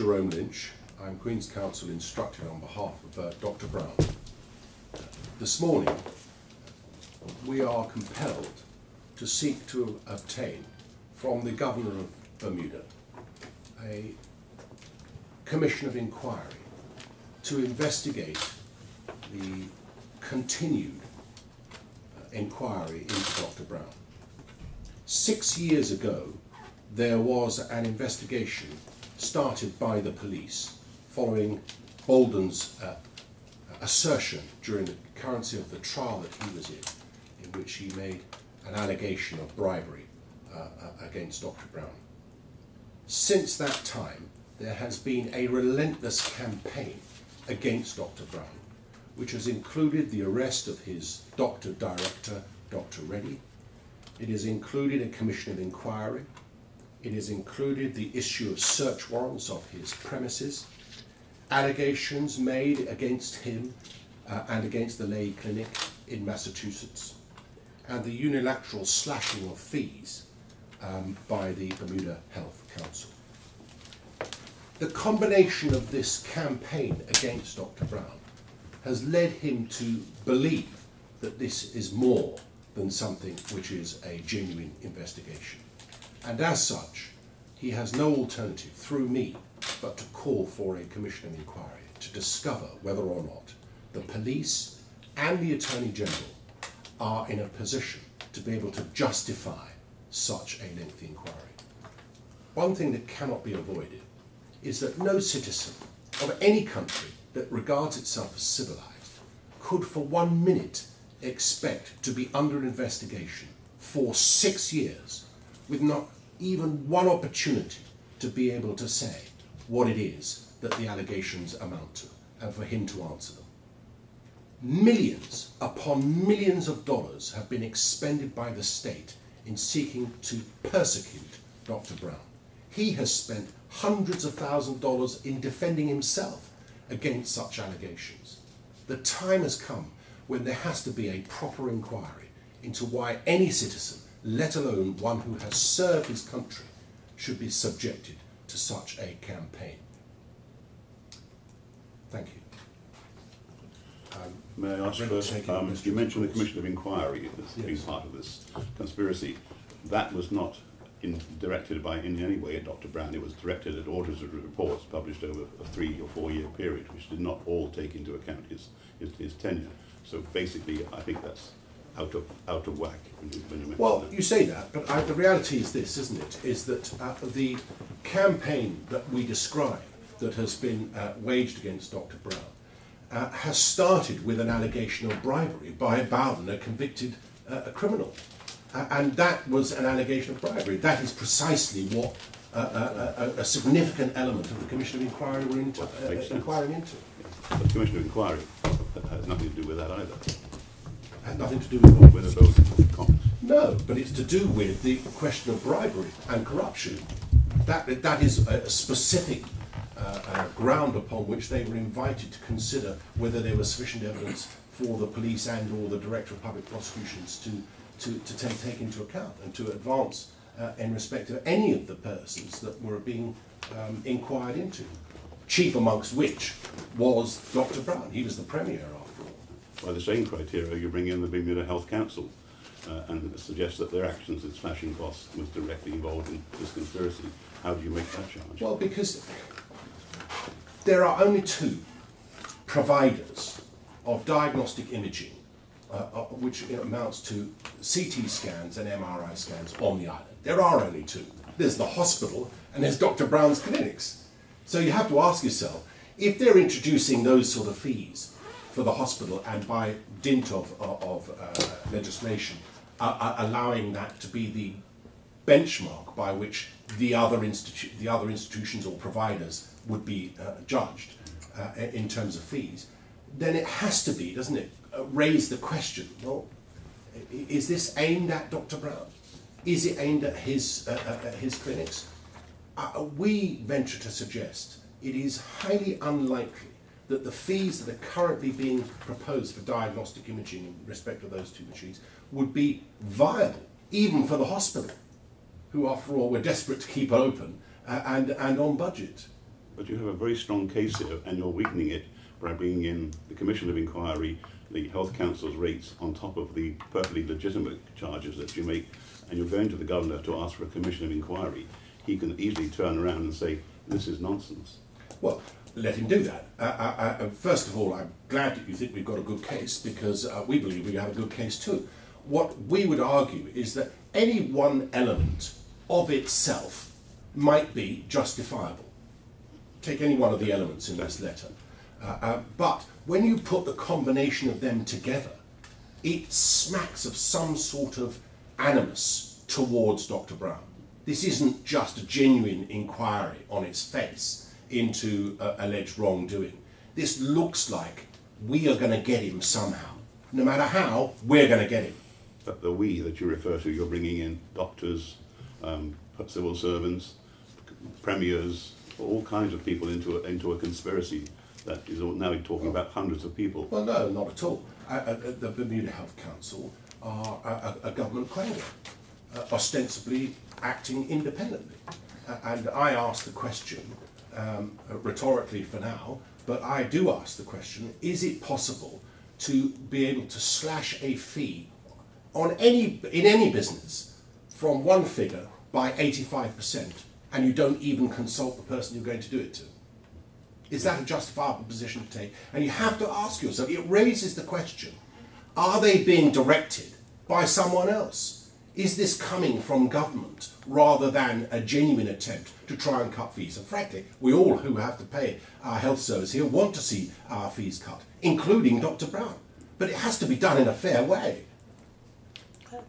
Jerome Lynch. I'm Queen's Counsel instructed on behalf of Dr. Brown. This morning, we are compelled to seek to obtain from the Governor of Bermuda a commission of inquiry to investigate the continued inquiry into Dr. Brown. 6 years ago, there was an investigation started by the police following Bolden's assertion during the currency of the trial that he was in which he made an allegation of bribery against Dr. Brown. Since that time, there has been a relentless campaign against Dr. Brown, which has included the arrest of his doctor director, Dr. Reddy. It has included a commission of inquiry. It has included the issue of search warrants of his premises, allegations made against him and against the Leigh Clinic in Massachusetts, and the unilateral slashing of fees by the Bermuda Health Council. The combination of this campaign against Dr. Brown has led him to believe that this is more than something which is a genuine investigation. And as such, he has no alternative through me but to call for a commission of inquiry to discover whether or not the police and the Attorney General are in a position to be able to justify such a lengthy inquiry. One thing that cannot be avoided is that no citizen of any country that regards itself as civilized could for 1 minute expect to be under investigation for 6 years with not even one opportunity to be able to say what it is that the allegations amount to and for him to answer them. Millions upon millions of dollars have been expended by the state in seeking to persecute Dr. Brown. He has spent hundreds of thousands of dollars in defending himself against such allegations. The time has come when there has to be a proper inquiry into why any citizen, let alone one who has served his country, should be subjected to such a campaign. Thank you. May I ask first, you mentioned the Commission of Inquiry as being part of this conspiracy. That was not directed in any way at Dr. Brown. It was directed at auditor's reports published over a 3 or 4 year period, which did not all take into account his tenure. So basically, I think that's out of whack. Well, you say that, but the reality is this, isn't it? Is that the campaign that we describe that has been waged against Dr. Brown has started with an allegation of bribery by Bowden, a convicted criminal. And that was an allegation of bribery. That is precisely what a significant element of the Commission of Inquiry were inquiring into. The Commission of Inquiry has nothing to do with that either. Had nothing to do with With those comments. No, but it's to do with the question of bribery and corruption. That is a specific ground upon which they were invited to consider whether there was sufficient evidence for the police and or the Director of Public Prosecutions to take into account and to advance in respect of any of the persons that were being inquired into, chief amongst which was Dr. Brown. He was the Premier, after all. By the same criteria, you bring in the Bermuda Health Council and suggest that their actions in slashing costs was directly involved in this conspiracy. How do you make that charge? Well, because there are only 2 providers of diagnostic imaging, which amounts to CT scans and MRI scans on the island. There are only 2. There's the hospital and there's Dr. Brown's clinics. So you have to ask yourself, if they're introducing those sort of fees for the hospital and by dint of legislation allowing that to be the benchmark by which the other institutions or providers would be judged in terms of fees, then it has to be, doesn't it, raise the question, well, is this aimed at Dr. Brown? Is it aimed at his clinics? We venture to suggest it is highly unlikely that the fees that are currently being proposed for diagnostic imaging in respect of those 2 machines would be viable, even for the hospital, who after all were desperate to keep open and on budget. But you have a very strong case here, and you're weakening it by bringing in the Commission of Inquiry, the Health Council's rates on top of the perfectly legitimate charges that you make, and you're going to the Governor to ask for a Commission of Inquiry. He can easily turn around and say, this is nonsense. Well, let him do that. First of all, I'm glad that you think we've got a good case, because we believe we have a good case too. What we would argue is that any one element of itself might be justifiable. Take any one of the elements in this letter. But when you put the combination of them together, it smacks of some sort of animus towards Dr. Brown. This isn't just a genuine inquiry on its face into alleged wrongdoing. This looks like we are going to get him somehow. No matter how, we're going to get him. But the we that you refer to, you're bringing in doctors, civil servants, premiers, all kinds of people into a conspiracy that is now talking about hundreds of people. Well, no, not at all. The Bermuda Health Council are a government cradle, ostensibly acting independently. And I ask the question, rhetorically for now, but I do ask the question, is it possible to be able to slash a fee in any business from one figure by 85%, and you don't even consult the person you're going to do it to? Is that a justifiable position to take? And you have to ask yourself, it raises the question, are they being directed by someone else? Is this coming from government rather than a genuine attempt to try and cut fees? And frankly, we all who have to pay our health service here want to see our fees cut, including Dr. Brown. But it has to be done in a fair way.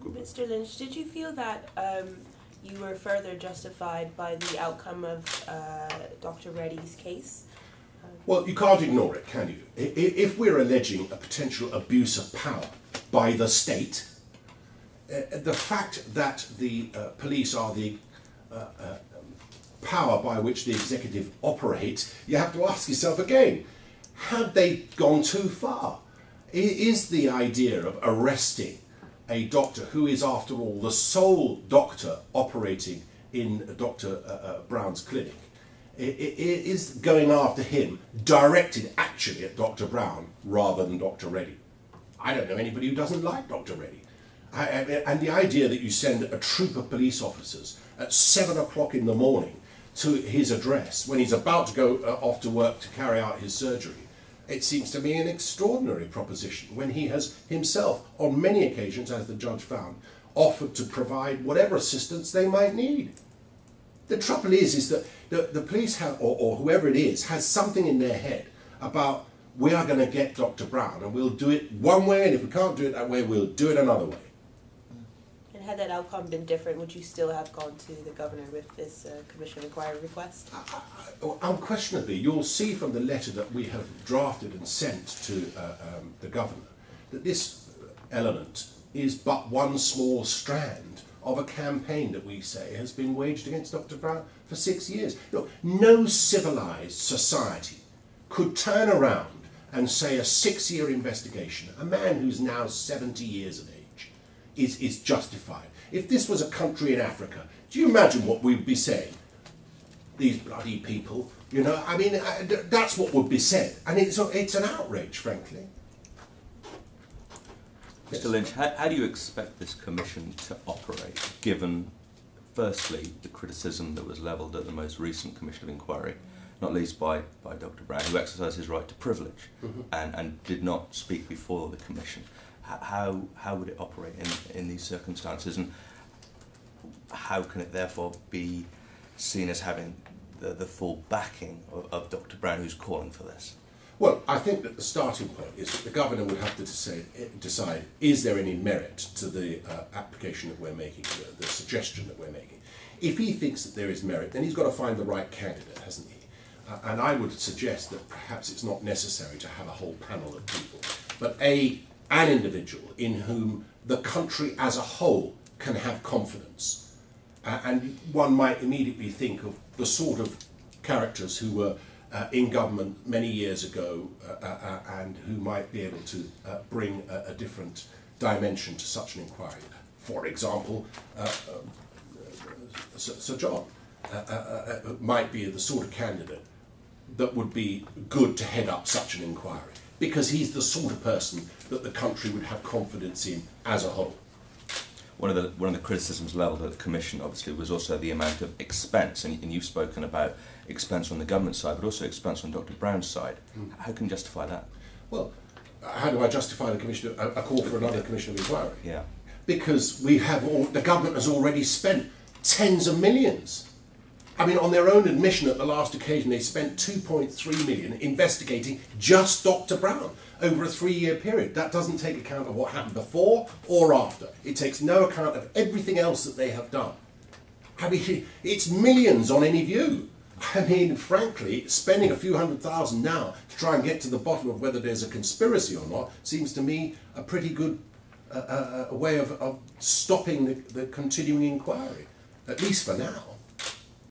Mr. Lynch, did you feel that you were further justified by the outcome of Dr. Reddy's case? Well, you can't ignore it, can you? If we're alleging a potential abuse of power by the state, the fact that the police are the power by which the executive operates, you have to ask yourself again, have they gone too far? Is the idea of arresting a doctor who is, after all, the sole doctor operating in Dr. Brown's clinic, is going after him directed actually at Dr. Brown rather than Dr. Reddy? I don't know anybody who doesn't like Dr. Reddy. And the idea that you send a troop of police officers at 7 o'clock in the morning to his address when he's about to go off to work to carry out his surgery, it seems to me an extraordinary proposition when he has himself, on many occasions, as the judge found, offered to provide whatever assistance they might need. The trouble is that the police have, or whoever it is, has something in their head about, we are going to get Dr. Brown and we'll do it one way, and if we can't do it that way, we'll do it another way. And had that outcome been different, would you still have gone to the Governor with this Commission of Inquiry request? Unquestionably, you'll see from the letter that we have drafted and sent to the Governor that this element is but one small strand of a campaign that we say has been waged against Dr. Brown for 6 years. Look, no civilised society could turn around and say a 6-year investigation, a man who's now 70 years of age, is justified. If this was a country in Africa, do you imagine what we'd be saying? These bloody people, you know, I mean, that's what would be said. And it's an outrage, frankly. Mr. Lynch, how do you expect this commission to operate, given, firstly, the criticism that was levelled at the most recent Commission of Inquiry, not least by Dr. Brown, who exercised his right to privilege and did not speak before the commission? How would it operate in these circumstances, and how can it therefore be seen as having the full backing of Dr. Brown, who's calling for this? Well, I think that the starting point is that the Governor would have to decide, is there any merit to the application that we're making, the suggestion that we're making. If he thinks that there is merit, then he's got to find the right candidate, hasn't he? And I would suggest that perhaps it's not necessary to have a whole panel of people, but an individual in whom the country as a whole can have confidence. And one might immediately think of the sort of characters who were in government many years ago and who might be able to bring a different dimension to such an inquiry. For example, Sir John might be the sort of candidate that would be good to head up such an inquiry, because he's the sort of person that the country would have confidence in as a whole. One of the criticisms levelled at the Commission, obviously, was also the amount of expense, and you've spoken about expense on the government side, but also expense on Dr. Brown's side. How can you justify that? Well, how do I justify a call for another commission of inquiry? Yeah. Because the government has already spent tens of millions. I mean, on their own admission at the last occasion, they spent 2.3 million investigating just Dr. Brown over a 3-year period. That doesn't take account of what happened before or after. It takes no account of everything else that they have done. I mean, it's millions on any view. I mean, frankly, spending a few $100,000 now to try and get to the bottom of whether there's a conspiracy or not seems to me a pretty good way of stopping the continuing inquiry, at least for now.